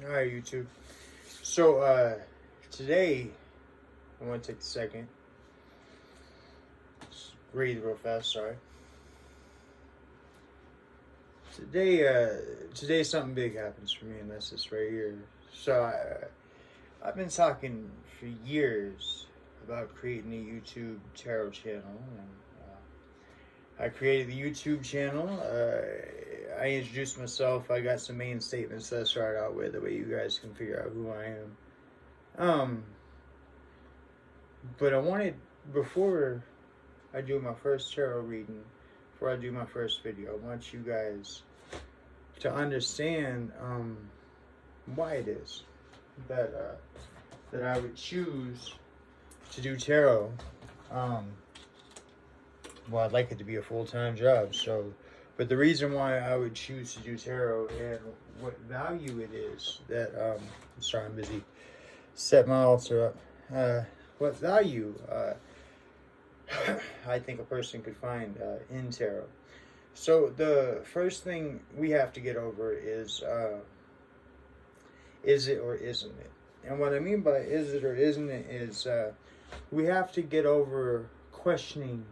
Alright, YouTube. So, today, I want to take a second. Just breathe real fast, sorry. Today something big happens for me, and that's this right here. So, I've been talking for years about creating a YouTube tarot channel, and I created the YouTube channel. I introduced myself. I got some main statements that I start out with, the way you guys can figure out who I am. But I wanted, before I do my first tarot reading, before I do my first video, I want you guys to understand why it is that I would choose to do tarot. Well, I'd like it to be a full-time job, so, but the reason why I would choose to do tarot and what value it is that, I'm sorry, I'm busy, set my altar up, what value, I think a person could find, in tarot. So, the first thing we have to get over is it or isn't it? And what I mean by is it or isn't it is, we have to get over questioning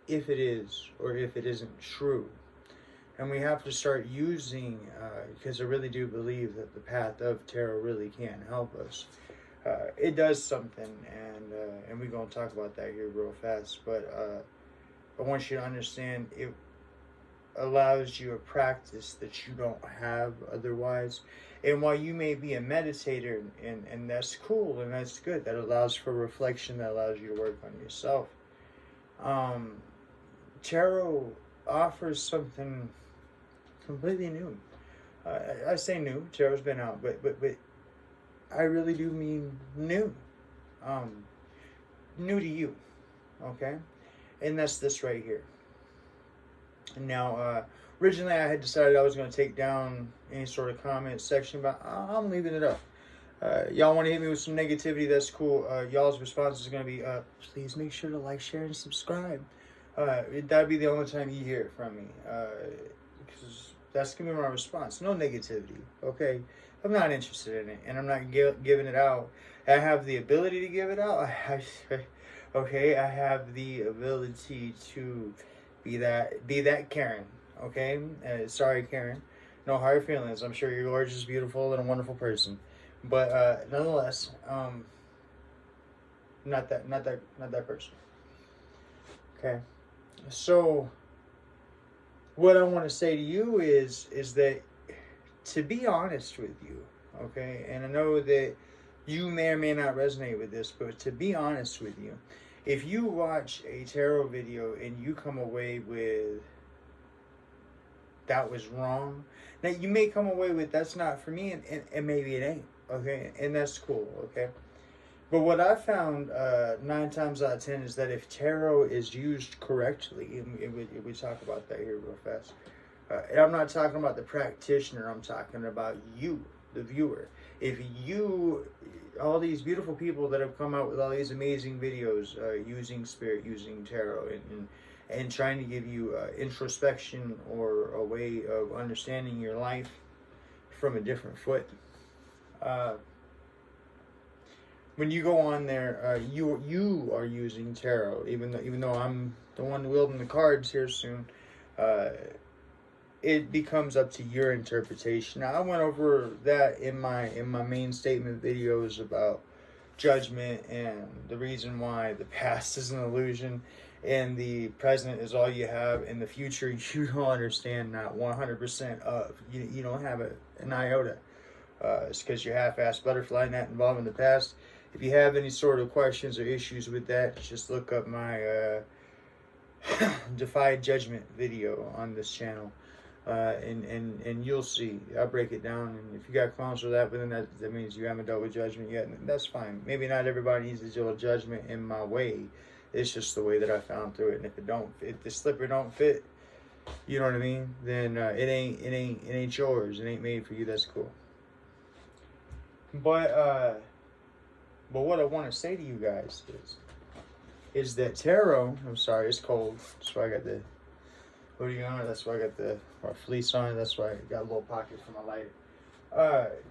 if it is or if it isn't true. And we have to start using, because I really do believe that the path of tarot really can help us. It does something, and we're going to talk about that here real fast. But I want you to understand it allows you a practice that you don't have otherwise. And while you may be a meditator, and that's cool and that's good, that allows for reflection, that allows you to work on yourself. Tarot offers something completely new. I say new. Tarot's been out, but I really do mean new. New to you, okay? And that's this right here. Now, originally I had decided I was going to take down any sort of comment section, but I'm leaving it up. Y'all want to hit me with some negativity, that's cool. Y'all's response is going to be, please make sure to like, share, and subscribe. That'd be the only time you hear it from me, because that's going to be my response. No negativity, okay? I'm not interested in it, and I'm not giving it out. I have the ability to give it out. Okay, I have the ability to be that Karen, okay? Sorry, Karen. No hard feelings. I'm sure you're gorgeous, beautiful, and a wonderful person. But nonetheless, not that person. Okay. So what I want to say to you is that, to be honest with you, okay, and I know that you may or may not resonate with this, but to be honest with you, if you watch a tarot video and you come away with that was wrong, now you may come away with that's not for me, and maybe it ain't, okay, and that's cool, okay. But what I found 9 times out of 10 is that if tarot is used correctly, and we talk about that here real fast, and I'm not talking about the practitioner, I'm talking about you, the viewer. If you, all these beautiful people that have come out with all these amazing videos using spirit, using tarot, and trying to give you introspection or a way of understanding your life from a different foot, when you go on there, you are using tarot, even though I'm the one wielding the cards here soon. It becomes up to your interpretation. Now, I went over that in my main statement videos about judgment and the reason why the past is an illusion and the present is all you have, and the future you don't understand not 100% of. You don't have an iota. It's because you're half-assed butterfly, not involved in the past. If you have any sort of questions or issues with that, just look up my Defy Judgment video on this channel. And you'll see. I'll break it down, and if you got qualms with that, but then that means you haven't dealt with judgment yet, and that's fine. Maybe not everybody needs to deal with judgment in my way. It's just the way that I found through it, and if the slipper don't fit, you know what I mean, then it ain't yours. It ain't made for you. That's cool. But what I want to say to you guys is that tarot, I'm sorry, it's cold, that's why I got the hoodie on, that's why I got the fleece on, that's why I got a little pocket for my lighter.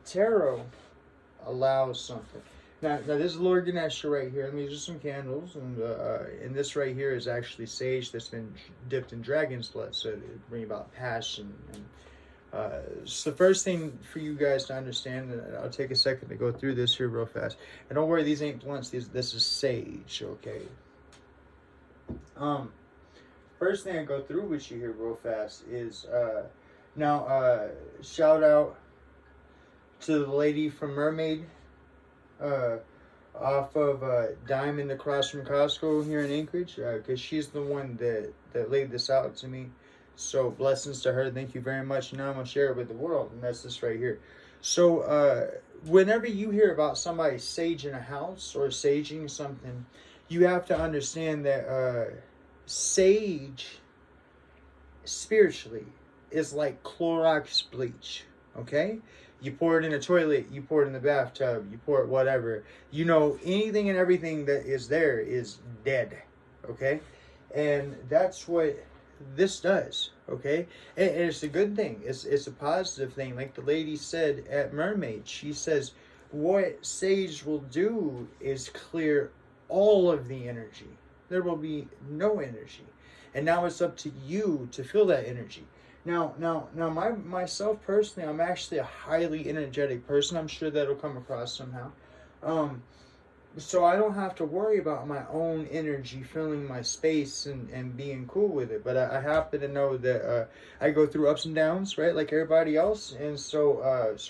Tarot allows something. Now this is Lord Ganesha right here, and these are some candles, and this right here is actually sage that's been dipped in dragon's blood, so it bring about passion. And so the first thing for you guys to understand, and I'll take a second to go through this here real fast. And don't worry, these ain't blunts. This is sage, okay? First thing I go through with you here real fast is shout out to the lady from Mermaid, off of Diamond across from Costco here in Anchorage, because she's the one that laid this out to me. So blessings to her. Thank you very much. Now I'm going to share it with the world, and that's this right here. So whenever you hear about somebody saging a house or saging something, you have to understand that sage spiritually is like Clorox bleach, okay? You pour it in a toilet, you pour it in the bathtub, you pour it whatever. You know, anything and everything that is there is dead, okay? And that's what this does, okay? And it's a good thing. It's a positive thing. Like the lady said at Mermaid, she says, what sage will do is clear all of the energy. There will be no energy. And now it's up to you to feel that energy. Now, myself personally, I'm actually a highly energetic person. I'm sure that'll come across somehow. So I don't have to worry about my own energy filling my space and being cool with it. But I happen to know that I go through ups and downs, right, like everybody else. And so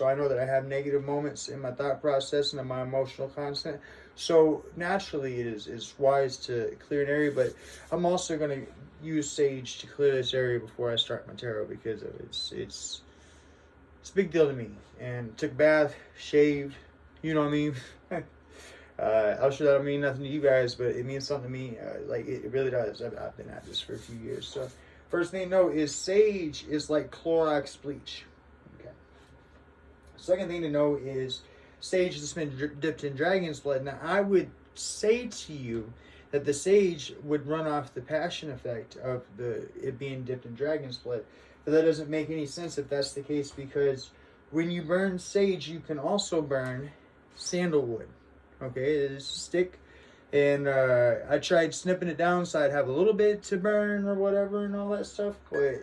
I know that I have negative moments in my thought process and in my emotional content. So naturally, it is wise to clear an area. But I'm also going to use sage to clear this area before I start my tarot, because it's a big deal to me. And took a bath, shaved, you know what I mean? I'm sure that'll mean nothing to you guys, but it means something to me. Like it really does. I've been at this for a few years. So first thing to know is sage is like Clorox bleach. Okay. Second thing to know is sage has been dipped in dragon's blood. Now I would say to you that the sage would run off the passion effect of it being dipped in dragon's blood. But that doesn't make any sense if that's the case, because when you burn sage, you can also burn sandalwood. Okay, it's a stick, and I tried snipping it down so I'd have a little bit to burn or whatever and all that stuff, but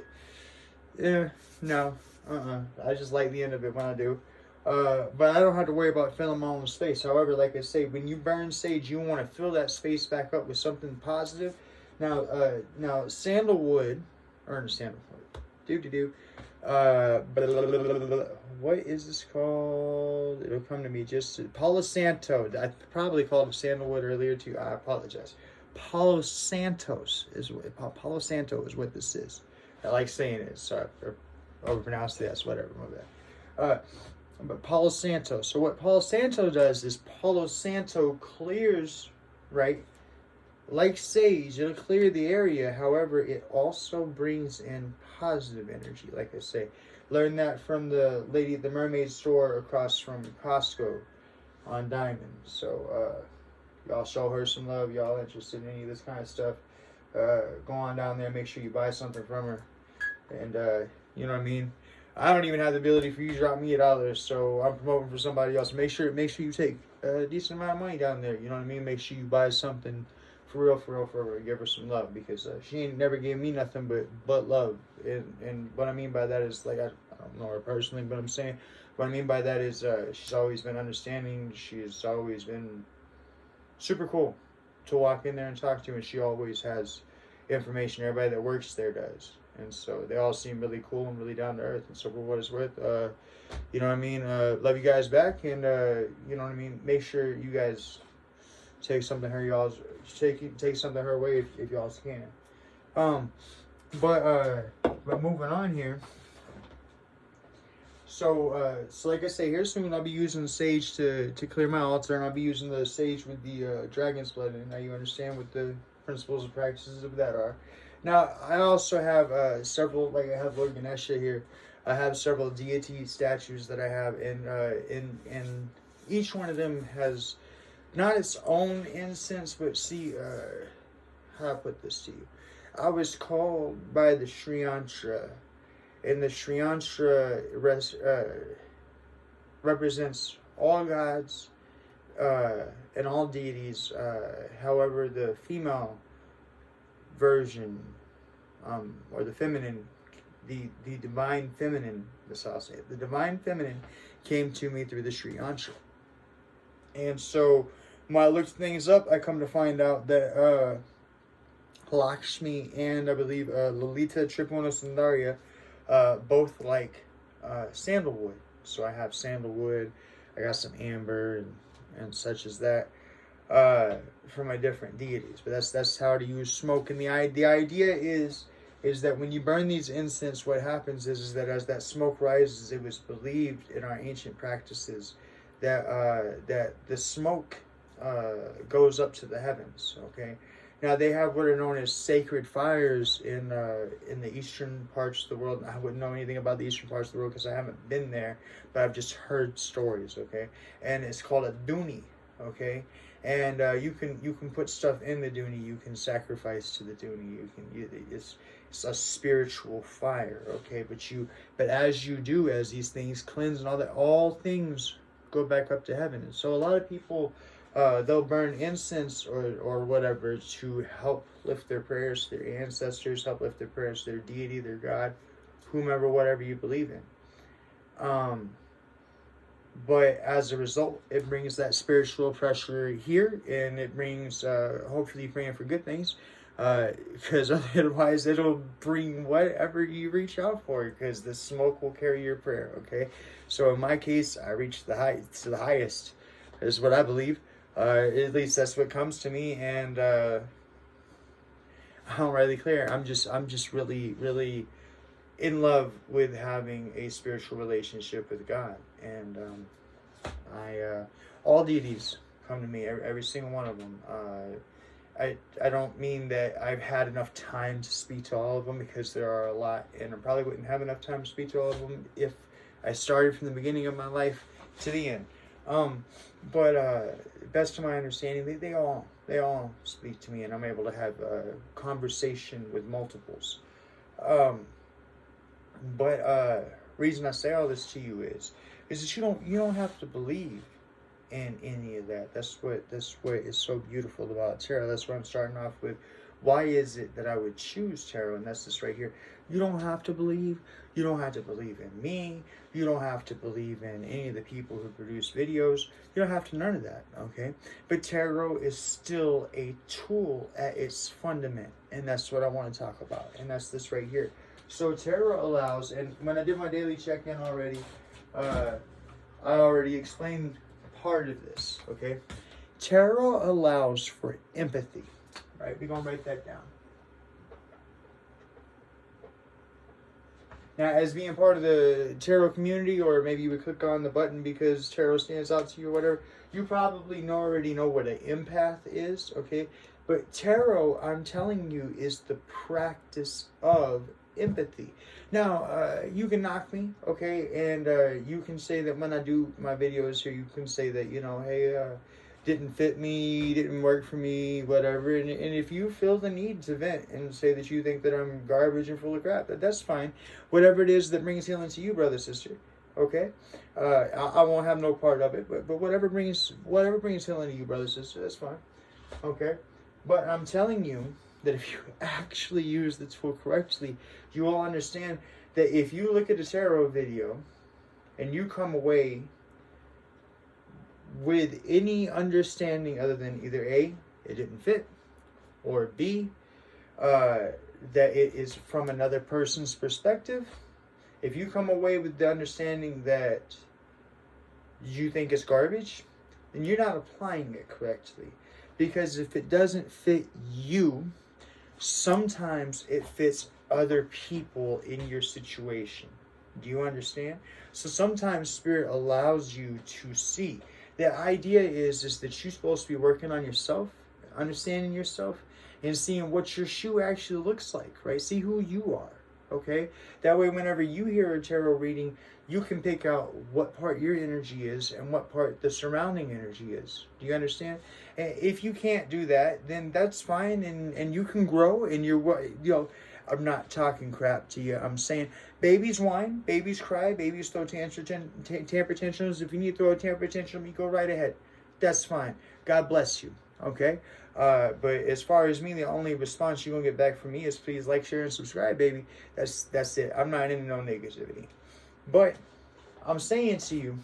no, I just like the end of it when I do. But I don't have to worry about filling my own space. However, like I say, when you burn sage, you want to fill that space back up with something positive. Now sandalwood, what is this called? It'll come to me. Just Palo Santo. I probably called it sandalwood earlier too. I apologize. Palo Santo is what this is. I like saying it. Sorry if I overpronounced this. Whatever. My bad. But Palo Santo. So what Palo Santo does is Palo Santo clears, right? Like sage, it'll clear the area. However, it also brings in positive energy. Like I say, learned that from the lady at the Mermaid store across from Costco on Diamond. So y'all show her some love. Y'all interested in any of this kind of stuff, go on down there. Make sure you buy something from her. And you know what I mean. I don't even have the ability for you to drop me $1, so I'm promoting for somebody else. Make sure you take a decent amount of money down there. You know what I mean. Make sure you buy something. For real, give her some love, because she ain't never gave me nothing but love. And what I mean by that is, like, I don't know her personally, but I'm saying what I mean by that is she's always been understanding. She's always been super cool to walk in there and talk to, and she always has information. Everybody that works there does, and so they all seem really cool and really down to earth. And so for what it's worth, you know what I mean. Love you guys back, and you know what I mean. Make sure you guys take something her way if y'all can. But moving on here. So like I say, here soon I'll be using sage to clear my altar, and I'll be using the sage with the dragon's blood. And now you understand what the principles and practices of that are. Now I also have several, like I have Lord Ganesha here. I have several deity statues that I have, and each one of them has not its own incense, but see, how I put this to you. I was called by the Sri Yantra, and the Sri Yantra represents all gods and all deities. However, the female version, or the feminine, the divine feminine, this I'll say, the divine feminine came to me through the Sri Yantra. And so when I looked things up, I come to find out that Lakshmi and I believe Lalita Tripunasundarya both like sandalwood. So I have sandalwood, I got some amber and such as that for my different deities. But that's how to use smoke. And the idea is that when you burn these incense, what happens is that as that smoke rises, it was believed in our ancient practices that that the smoke goes up to the heavens. Okay, now they have what are known as sacred fires in the eastern parts of the world. I wouldn't know anything about the eastern parts of the world because I haven't been there, but I've just heard stories. Okay, and it's called a duni. Okay, and you can put stuff in the duni. You can sacrifice to the duni. It's a spiritual fire. Okay, but as you do, as these things cleanse and all that, all things go back up to heaven. And so a lot of people, they'll burn incense or whatever to help lift their prayers to their ancestors, help lift their prayers to their deity, their God, whomever, whatever you believe in. But as a result, it brings that spiritual pressure here, and it brings, hopefully praying for good things, because otherwise it'll bring whatever you reach out for, because the smoke will carry your prayer. Okay, so in my case, I reach the highest, is what I believe. At least that's what comes to me, and I'm really clear. I'm just really, really in love with having a spiritual relationship with God, and all deities come to me, every single one of them. I don't mean that I've had enough time to speak to all of them, because there are a lot, and I probably wouldn't have enough time to speak to all of them if I started from the beginning of my life to the end. But best to my understanding, they all speak to me, and I'm able to have a conversation with multiples. But reason I say all this to you is that you don't have to believe in any of that. That's what is so beautiful about tarot. That's what I'm starting off with. Why is it that I would choose tarot? And that's this right here. You don't have to believe. You don't have to believe in me. You don't have to believe in any of the people who produce videos. You don't have to none of that, okay? But tarot is still a tool at its fundament, and that's what I want to talk about. And that's this right here. So tarot allows, and when I did my daily check-in already, I already explained part of this, okay? Tarot allows for empathy, right? We're going to write that down. Now, as being part of the tarot community, or maybe you would click on the button because tarot stands out to you or whatever, you probably already know what an empath is, okay? But tarot, I'm telling you, is the practice of empathy. Now, you can knock me, okay? And you can say that when I do my videos here, you can say that, you know, hey, didn't fit me, didn't work for me, whatever. And if you feel the need to vent and say that you think that I'm garbage and full of crap, that's fine. Whatever it is that brings healing to you, brother, sister, okay? I won't have no part of it, but whatever brings healing to you, brother, sister, that's fine, okay? But I'm telling you that if you actually use the tool correctly, you will understand that if you look at a tarot video and you come away with any understanding other than either A, it didn't fit, or B, that it is from another person's perspective, if you come away with the understanding that you think it's garbage, then you're not applying it correctly. Because if it doesn't fit you, sometimes it fits other people in your situation. Do you understand? So sometimes Spirit allows you to see. The idea is that you're supposed to be working on yourself, understanding yourself, and seeing what your shoe actually looks like, right? See who you are, okay? That way, whenever you hear a tarot reading, you can pick out what part your energy is and what part the surrounding energy is. Do you understand? And if you can't do that, then that's fine, and you can grow, and I'm not talking crap to you. I'm saying babies whine, babies cry, babies throw temper tantrums. If you need to throw a temper tantrum, you go right ahead. That's fine. God bless you. Okay? But as far as me, the only response you're going to get back from me is please like, share, and subscribe, baby. That's it. I'm not into no negativity. But I'm saying to you,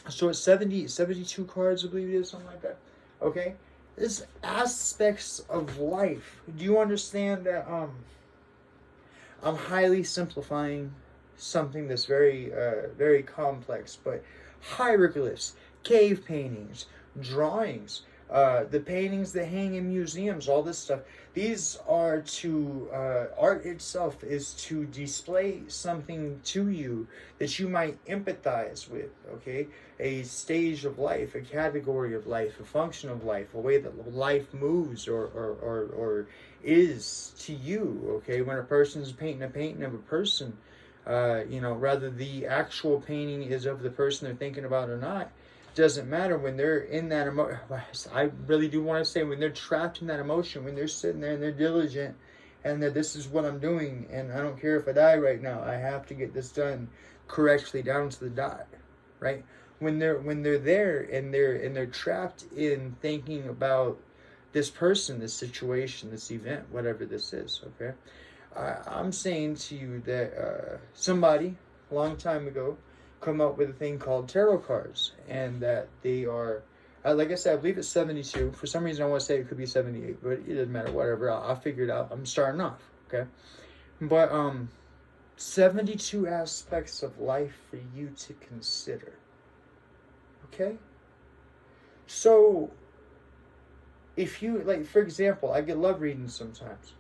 so it's 72 cards, I believe it is, something like that. Okay? This aspects of life. Do you understand that I'm highly simplifying something that's very very complex, but hieroglyphs, cave paintings, drawings, the paintings that hang in museums, all this stuff. These are to, art itself is to display something to you that you might empathize with, okay? A stage of life, a category of life, a function of life, a way that life moves or is to you, okay? When a person's painting a painting of a person, rather the actual painting is of the person they're thinking about or not, doesn't matter. When they're in that emotion, I really do want to say, when they're trapped in that emotion, when they're sitting there and they're diligent and that this is what I'm doing and I don't care if I die right now, I have to get this done correctly down to the dot, right? When they're there and they're trapped in thinking about this person, this situation, this event, whatever this is, okay? I'm saying to you that somebody a long time ago come up with a thing called tarot cards, and that they are, like I said, I believe it's 72. For some reason I want to say it could be 78, but it doesn't matter, whatever. I'll figure it out. I'm starting off, okay? But 72 aspects of life for you to consider, okay? So if you, like, for example, I get love readings sometimes.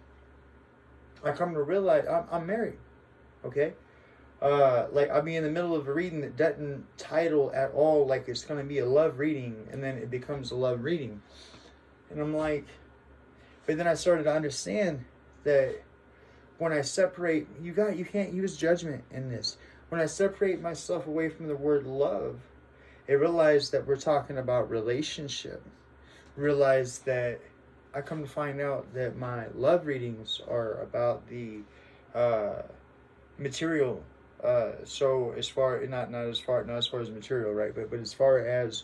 I come to realize I'm married, okay? Like I'll be in the middle of a reading that doesn't title at all like it's going to be a love reading, and then it becomes a love reading. And I'm like, but then I started to understand that when I separate, you can't use judgment in this. When I separate myself away from the word love, I realize that we're talking about relationship. Realize that I come to find out that my love readings are about the material. So as far not as far as material, right? But as far as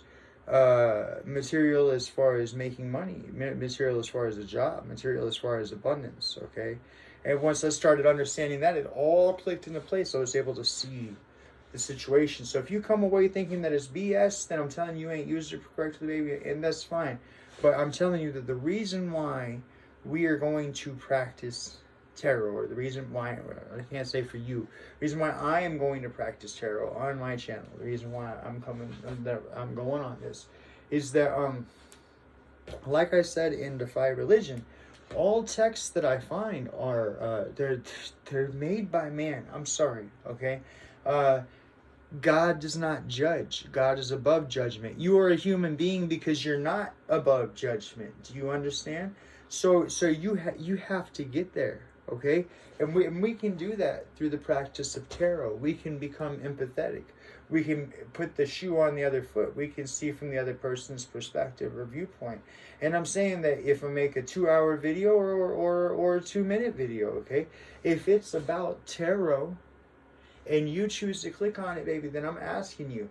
material, as far as making money, material as far as a job, material as far as abundance. Okay, and once I started understanding that, it all clicked into place. I was able to see the situation. So if you come away thinking that it's BS, then I'm telling you ain't used it correctly, baby, and that's fine. But I'm telling you that the reason why we are going to practice tarot, or the reason why, I can't say for you, the reason why I am going to practice tarot on my channel, the reason why I'm going on this, is that like I said in Defy Religion, all texts that I find are they're made by man. I'm sorry, okay? God does not judge. God is above judgment. You are a human being because you're not above judgment. Do you understand? So you have to get there. Okay, and we can do that through the practice of tarot. We can become empathetic. We can put the shoe on the other foot. We can see from the other person's perspective or viewpoint. And I'm saying that if I make a 2-hour video or a 2-minute video, okay, if it's about tarot and you choose to click on it, baby, then I'm asking you,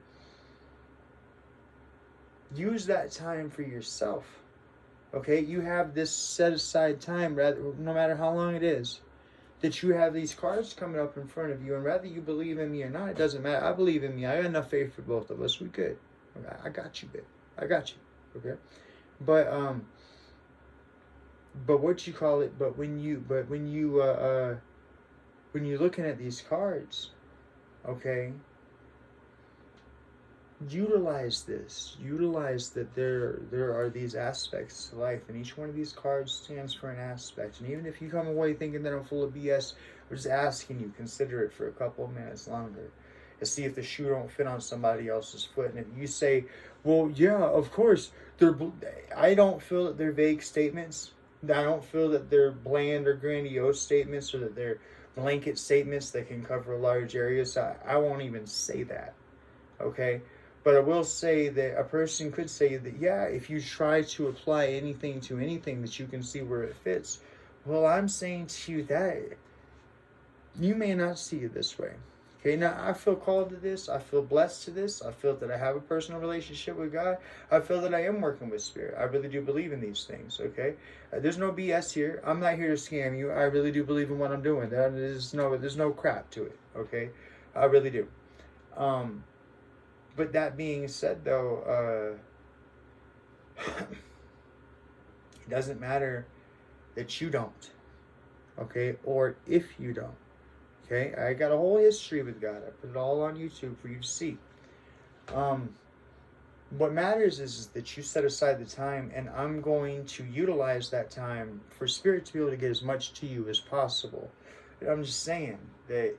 use that time for yourself. Okay, you have this set aside time, no matter how long it is, that you have these cards coming up in front of you, and whether you believe in me or not, it doesn't matter. I believe in me. I got enough faith for both of us. We good. I got you, babe. I got you. Okay, but what you call it? But when you're looking at these cards, okay, utilize this. Utilize that there are these aspects to life, and each one of these cards stands for an aspect. And even if you come away thinking that I'm full of BS, I'm just asking you, consider it for a couple of minutes longer and see if the shoe don't fit on somebody else's foot. And if you say, well, yeah, of course, I don't feel that they're vague statements. I don't feel that they're bland or grandiose statements, or that they're blanket statements that can cover large areas. I won't even say that, okay? But I will say that a person could say that, yeah, if you try to apply anything to anything, that you can see where it fits. Well, I'm saying to you that you may not see it this way. Okay, now I feel called to this. I feel blessed to this. I feel that I have a personal relationship with God. I feel that I am working with Spirit. I really do believe in these things. Okay, there's no BS here. I'm not here to scam you. I really do believe in what I'm doing. There's no crap to it. Okay, I really do. But that being said, though, it doesn't matter that you don't. Okay, or if you don't. Okay, I got a whole history with God. I put it all on YouTube for you to see. What matters is that you set aside the time, and I'm going to utilize that time for Spirit to be able to get as much to you as possible. I'm just saying that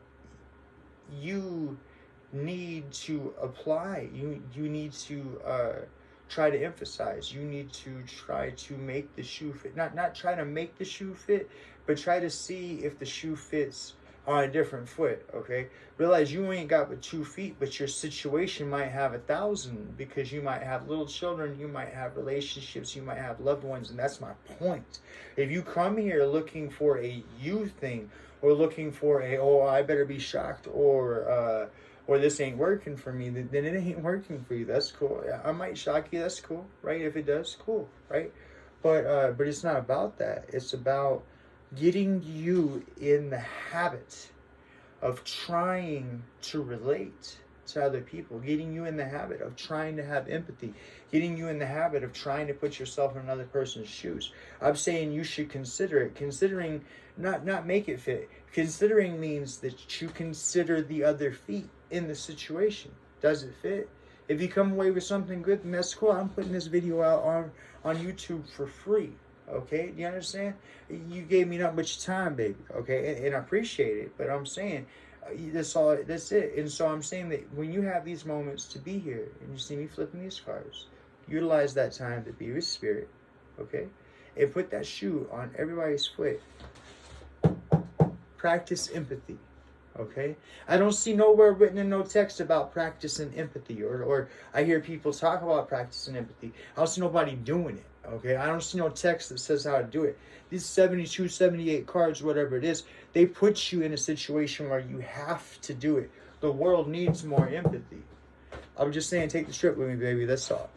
you need to apply. You need to try to emphasize. You need to try to make the shoe fit. Not try to make the shoe fit, but try to see if the shoe fits on a different foot. Okay, realize you ain't got but 2 feet, but your situation might have 1,000, because you might have little children, you might have relationships, you might have loved ones. And that's my point. If you come here looking for a you thing, or looking for a, oh, I better be shocked, or this ain't working for me, then it ain't working for you. That's cool. I might shock you. That's cool, right? If it does, cool, right? But it's not about that. It's about getting you in the habit of trying to relate to other people, getting you in the habit of trying to have empathy, getting you in the habit of trying to put yourself in another person's shoes. I'm saying you should consider it. Considering, not make it fit. Considering means that you consider the other feet in the situation. Does it fit? If you come away with something good, then that's cool. I'm putting this video out on YouTube for free. Okay, do you understand? You gave me not much time, baby. Okay, and I appreciate it. But I'm saying that's it. And so I'm saying that when you have these moments to be here and you see me flipping these cards, utilize that time to be with Spirit. Okay, and put that shoe on everybody's foot. Practice empathy. Okay, I don't see nowhere written in no text about practicing empathy, or I hear people talk about practicing empathy. I don't see nobody doing it. Okay, I don't see no text that says how to do it. These 72, 78 cards, whatever it is, they put you in a situation where you have to do it. The world needs more empathy. I'm just saying, take the trip with me, baby. That's all.